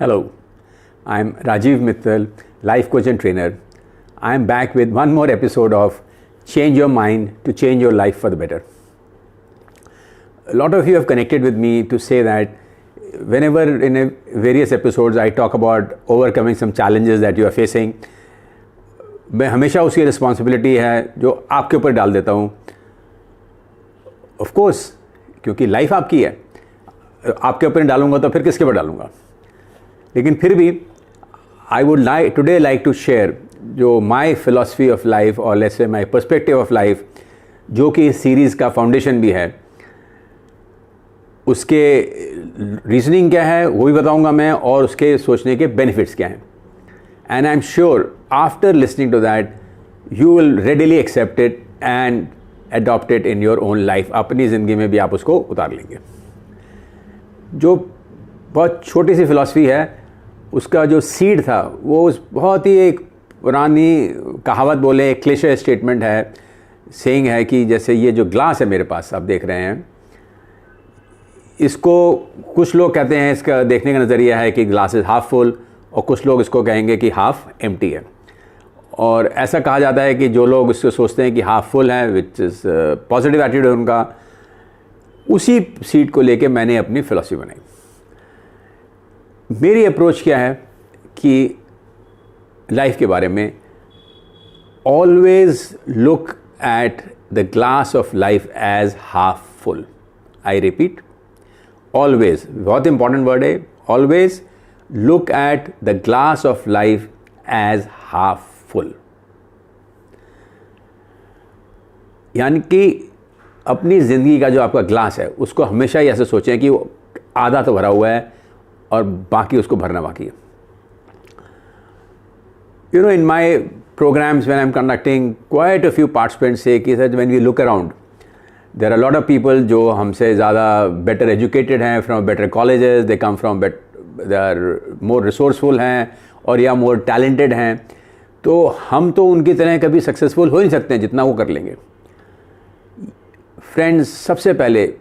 Hello, I'm Rajiv Mittal, life coach and trainer. I'm back with one more episode of Change Your Mind to Change Your Life for the Better. A lot of you have connected with me to say that whenever in various episodes I talk about overcoming some challenges that you are facing, मैं हमेशा उसकी responsibility है जो आपके ऊपर डाल देता हूँ. ऑफ कोर्स, क्योंकि लाइफ आपकी है, आपके ऊपर नहीं डालूंगा तो फिर किसके ऊपर डालूंगा. लेकिन फिर भी I would like to share जो माई फिलॉसफी ऑफ लाइफ और let's say my perspective of life, जो कि इस सीरीज़ का फाउंडेशन भी है. उसके रीजनिंग क्या है वो भी बताऊंगा मैं, और उसके सोचने के बेनिफिट्स क्या हैं. And I am sure after listening to that you will readily accept it and adopt it in your own life. अपनी ज़िंदगी में भी आप उसको उतार लेंगे. जो बहुत छोटी सी फिलॉसफी है, उसका जो सीड था वो उस बहुत ही एक पुरानी कहावत बोले, एक क्लिशे स्टेटमेंट है, सेइंग है कि जैसे ये जो ग्लास है मेरे पास आप देख रहे हैं, इसको कुछ लोग कहते हैं, इसका देखने का नज़रिया है कि ग्लास इज़ हाफ फुल, और कुछ लोग इसको कहेंगे कि हाफ एम्प्टी है. और ऐसा कहा जाता है कि जो लोग इसको सोचते हैं कि हाफ फुल है, विच इज़ पॉजिटिव एटीट्यूड है उनका, उसी सीट को लेके मैंने अपनी फिलॉसफी बनाई. मेरी अप्रोच क्या है कि लाइफ के बारे में, always look at the glass of life as half full. I repeat, always, बहुत इंपॉर्टेंट वर्ड है, always look at the glass of life as half full. यानी कि अपनी ज़िंदगी का जो आपका ग्लास है उसको हमेशा ही ऐसे सोचें कि वो आधा तो भरा हुआ है और बाकी उसको भरना बाकी है. You know, in my programs when I'm conducting, quite a few participants say कि sir when we look around, there are a lot of people जो हमसे ज़्यादा better educated हैं, from better colleges, they come from they are more resourceful हैं और या more talented हैं. तो हम तो उनकी तरह कभी सक्सेसफुल हो नहीं सकते हैं जितना वो कर लेंगे. फ्रेंड्स, सबसे पहले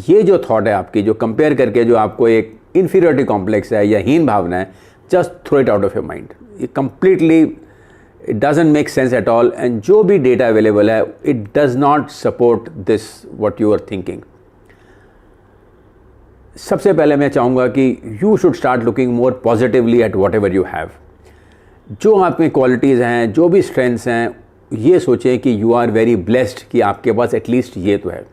ये जो थॉट है आपकी, जो कंपेयर करके जो आपको एक इन्फीरियरिटी कॉम्प्लेक्स है या हीन भावना है, just throw it out of your mind. ये completely it doesn't make sense at all. And जो भी डेटा अवेलेबल है, it does not support this what you are thinking. सबसे पहले मैं चाहूँगा कि you should start looking more positively at whatever you have. जो आप में क्वालिटीज़ हैं, जो भी स्ट्रेंथ्स हैं, ये सोचें कि यू आर वेरी ब्लेस्ड कि आपके पास एटलीस्ट ये तो है.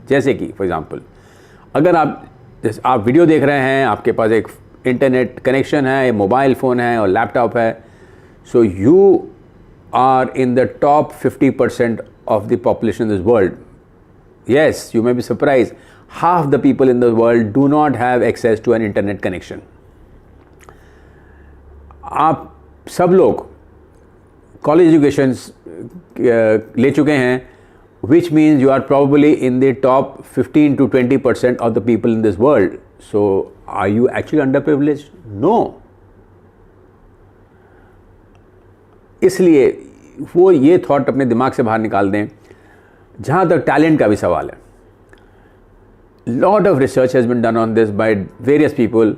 जैसे कि फॉर एग्ज़ाम्पल, अगर आप वीडियो देख रहे हैं, आपके पास एक इंटरनेट कनेक्शन है, मोबाइल फ़ोन है और लैपटॉप है, so you are in the top 50% of the population in this world. Yes, you may be surprise, half the people in the world do not have access to an internet connection. आप सब लोग college education ले चुके हैं, which means you are probably in the top 15 to 20% of the people in this world. So are you actually underprivileged? No. इसलिए वो ये thought अपने दिमाग से बाहर निकाल दें. जहाँ तक टैलेंट का भी सवाल है, lot of research has been done on this by various people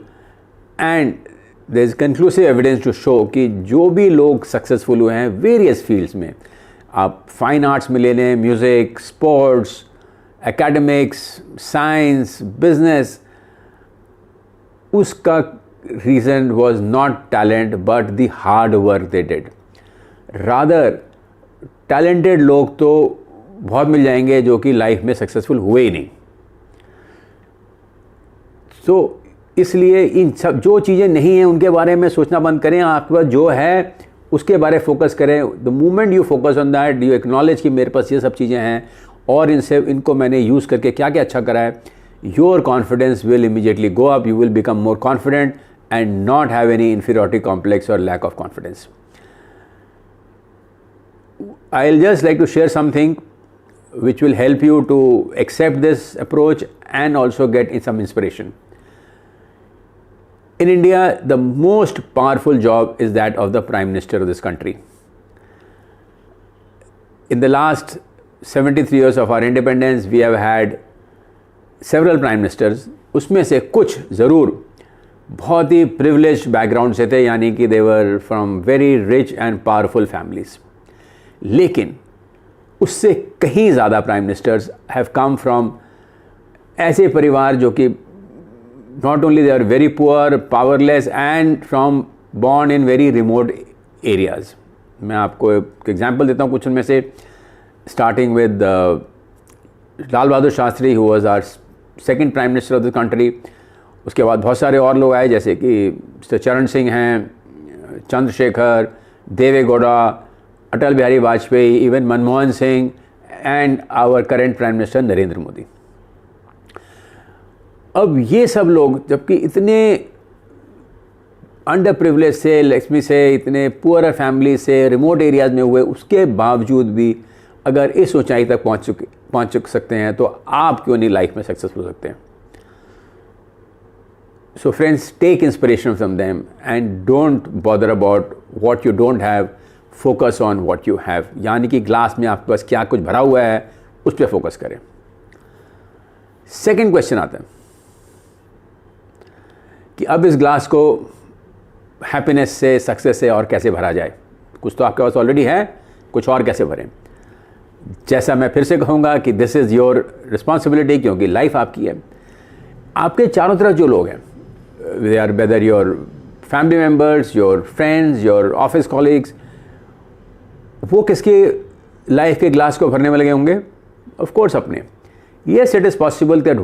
and there is conclusive evidence to show कि जो भी लोग सक्सेसफुल हुए हैं various fields में, आप फाइन आर्ट्स में ले लें, music, sports, academics, science, business, उसका reason was not talent but the hard work they did. rather talented लोग तो बहुत मिल जाएंगे जो कि लाइफ में सक्सेसफुल हुए ही नहीं. तो इसलिए इन सब जो चीज़ें नहीं हैं उनके बारे में सोचना बंद करें. आपके पास जो है उसके बारे में फोकस करें. The moment you focus on that, you acknowledge कि मेरे पास ये सब चीज़ें हैं और इनको मैंने यूज़ करके क्या क्या अच्छा करा है, your confidence will immediately go up. You will become more confident and not have any inferiority complex और lack of confidence. I will just like to share something which will help you to accept this approach and also get some inspiration. In India, the most powerful job is that of the Prime Minister of this country. In the last 73 years of our independence, we have had several Prime Ministers. उसमें से कुछ ज़रूर बहुत ही privilege background से थे, यानी कि they were from very rich and powerful families. लेकिन उससे कहीं ज़्यादा prime ministers have come from ऐसे परिवार जो कि not only they are very poor, powerless and from born in very remote areas. मैं आपको एक एग्जांपल देता हूँ कुछ उनमें से, starting with Lal Bahadur Shastri who was our second prime minister of the country. उसके बाद बहुत सारे और लोग आए, जैसे कि मिस्टर चरण सिंह हैं, Chandrashekhar, Deve Gowda, Atal Bihari Vajpayee, even Manmohan Singh and our current prime minister Narendra Modi. अब ये सब लोग जबकि इतने अंडर प्रिविलेज से, लक्ष्मी से, इतने पुअर फैमिली से, रिमोट एरियाज़ में हुए, उसके बावजूद भी अगर इस ऊंचाई तक पहुंच सकते हैं तो आप क्यों नहीं लाइफ में सक्सेसफुल हो सकते हैं। So friends, take inspiration from them and don't bother about what you don't have, focus on what you have. यानी कि ग्लास में आपके पास क्या कुछ भरा हुआ है उस पर फोकस करें। सेकेंड क्वेश्चन आता है कि अब इस ग्लास को हैप्पीनेस से, सक्सेस से और कैसे भरा जाए। कुछ तो आपके पास ऑलरेडी है, कुछ और कैसे भरें। जैसा मैं फिर से कहूँगा कि दिस इज़ योर रिस्पॉन्सिबिलिटी, क्योंकि लाइफ आपकी है। आपके चारों तरफ जो लोग हैं, they are whether your family members, your friends, your office colleagues, वो किसके लाइफ के ग्लास को भरने में लगे होंगे? ऑफ कोर्स अपने। Yes, it is possible that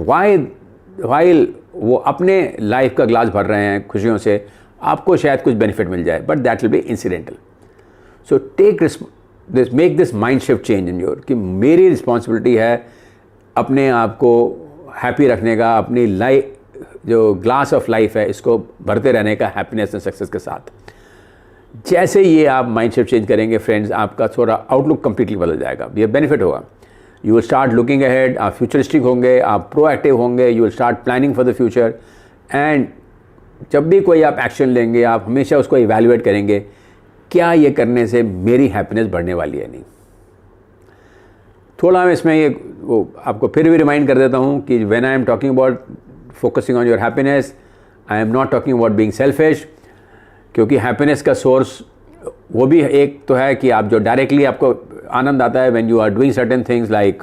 while वो अपने लाइफ का ग्लास भर रहे हैं खुशियों से, आपको शायद कुछ बेनिफिट मिल जाए, but that will be incidental. So make this mind shift change in your, कि मेरी रिस्पॉन्सिबिलिटी है अपने आप को हैप्पी रखने का, अपनी लाइफ जो ग्लास ऑफ लाइफ है इसको भरते रहने का हैप्पीनेस एंड सक्सेस के साथ। जैसे ये आप माइंड शिफ्ट चेंज करेंगे फ्रेंड्स, आपका थोड़ा आउटलुक कंप्लीटली बदल जाएगा। ये बेनिफिट होगा। You will start looking ahead, आप फ्यूचरिस्टिक होंगे, आप प्रोएक्टिव होंगे, you will start planning for the future. And जब भी कोई आप एक्शन लेंगे, आप हमेशा उसको इवैल्यूएट करेंगे, क्या ये करने से मेरी हैप्पीनेस बढ़ने वाली है नहीं। थोड़ा मैं इसमें ये वो आपको फिर भी रिमाइंड कर देता हूँ कि when I am talking about focusing on your happiness, I am not talking about being selfish, क्योंकि हैप्पीनेस का सोर्स वो भी एक तो है कि आप जो डायरेक्टली आपको आनंद आता है when you are doing certain things like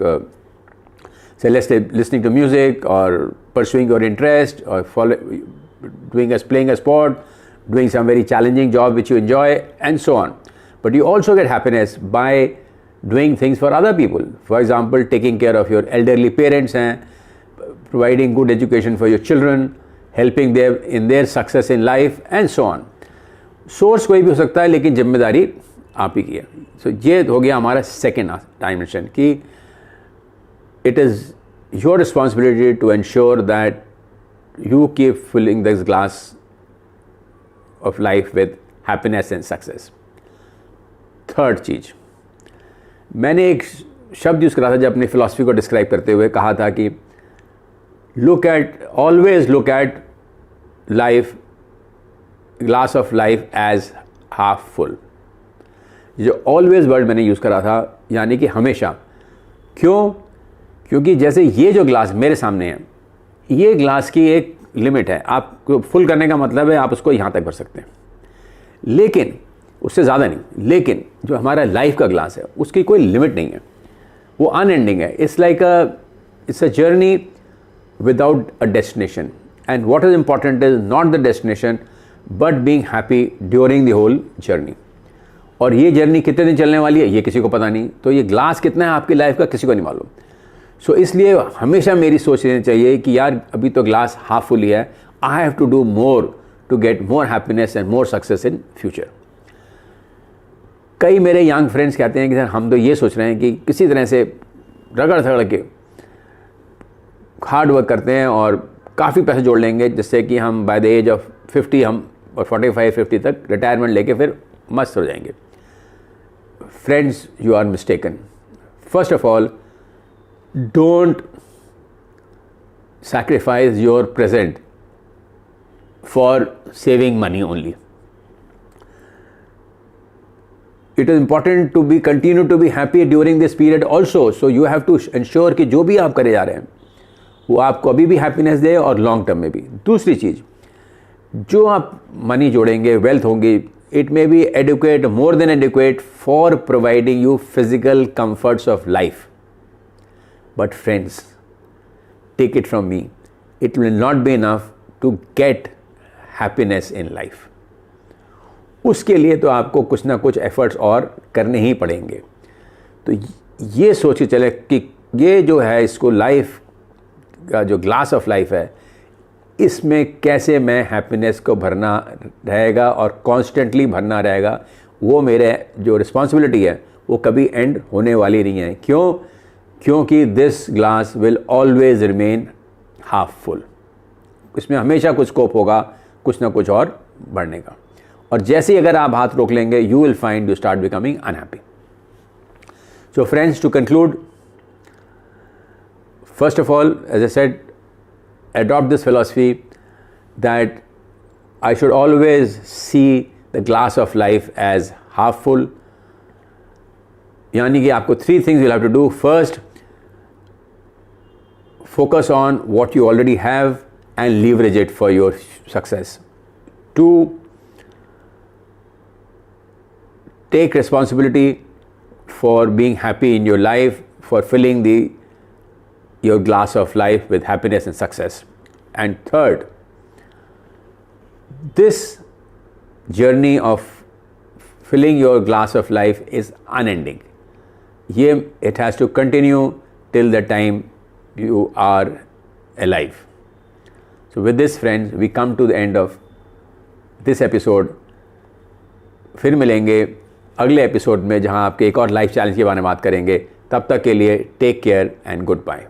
say let's say listening to music or pursuing your interest or playing a sport, doing some very challenging job which you enjoy and so on. But you also get happiness by doing things for other people. For example, taking care of your elderly parents and providing good education for your children, helping them in their success in life and so on. Source कोई भी हो सकता है, लेकिन जिम्मेदारी आप ही की है। सो ये हो गया हमारा सेकेंड डायमेंशन कि it is your responsibility to ensure that you keep filling this glass of life with happiness and success. Third चीज, मैंने एक शब्द यूज़ करा था जब अपनी फिलॉसफी को डिस्क्राइब करते हुए, कहा था कि always look at life, glass of life as half full. जो ऑलवेज वर्ड मैंने यूज़ करा था, यानी कि हमेशा। क्यों? क्योंकि जैसे ये जो ग्लास मेरे सामने है, ये ग्लास की एक लिमिट है। आपको फुल करने का मतलब है आप उसको यहाँ तक भर सकते हैं, लेकिन उससे ज़्यादा नहीं। लेकिन जो हमारा लाइफ का ग्लास है उसकी कोई लिमिट नहीं है, वो अनएंडिंग है। It's a journey without a destination, and what is important is not the destination but being happy during the whole journey. और ये जर्नी कितने दिन चलने वाली है ये किसी को पता नहीं, तो ये ग्लास कितना है आपकी लाइफ का किसी को नहीं मालूम। सो इसलिए हमेशा मेरी सोच लेनी चाहिए कि यार अभी तो ग्लास हाफ फुल ही है, I have to do more to get more happiness and more success in future. कई मेरे यंग फ्रेंड्स कहते हैं कि सर हम तो ये सोच रहे हैं कि किसी तरह से रगड़ थगड़ के हार्ड वर्क करते हैं और काफ़ी पैसे जोड़ लेंगे, जिससे कि हम बाय द एज ऑफ 50 हम और 45-50 तक रिटायरमेंट लेके फिर मस्त हो जाएंगे। Friends, you are mistaken. First of all, don't sacrifice your present for saving money only. It is important to continue to be happy during this period also. So you have to ensure कि जो भी आप करे जा रहे हैं वो आपको अभी भी हैप्पीनेस दे और लॉन्ग टर्म में भी। दूसरी चीज़, जो आप मनी जोड़ेंगे, वेल्थ होंगी, it may be adequate, more than adequate for providing you physical comforts of life. But friends, take it from me, it will not be enough to get happiness in life. उसके लिए तो आपको कुछ ना कुछ efforts और करने ही पड़ेंगे. तो ये सोच के चले कि ये जो है, इसको लाइफ का जो ग्लास ऑफ लाइफ है, इसमें कैसे मैं हैप्पीनेस को भरना रहेगा और कॉन्स्टेंटली भरना रहेगा. वो मेरे जो रिस्पॉन्सिबिलिटी है वो कभी एंड होने वाली नहीं है. क्यों? क्योंकि this glass will always remain half full. इसमें हमेशा कुछ स्कोप होगा कुछ ना कुछ और बढ़ने का. और जैसे ही अगर आप हाथ रोक लेंगे, you will find you start becoming unhappy. So friends, to conclude, first of all, as I said, adopt this philosophy that I should always see the glass of life as half full. यानी कि आपको 3 things you'll have to do. First, focus on what you already have and leverage it for your success. 2, take responsibility for being happy in your life, for filling your glass of life with happiness and success. And third, this journey of filling your glass of life is unending. It has to continue till the time you are alive. So with this, friends, we come to the end of this episode. फिर मिलेंगे अगले episode में, जहां आपके एक और life challenge के बारे में बात करेंगे. तब तक के लिए take care and good bye.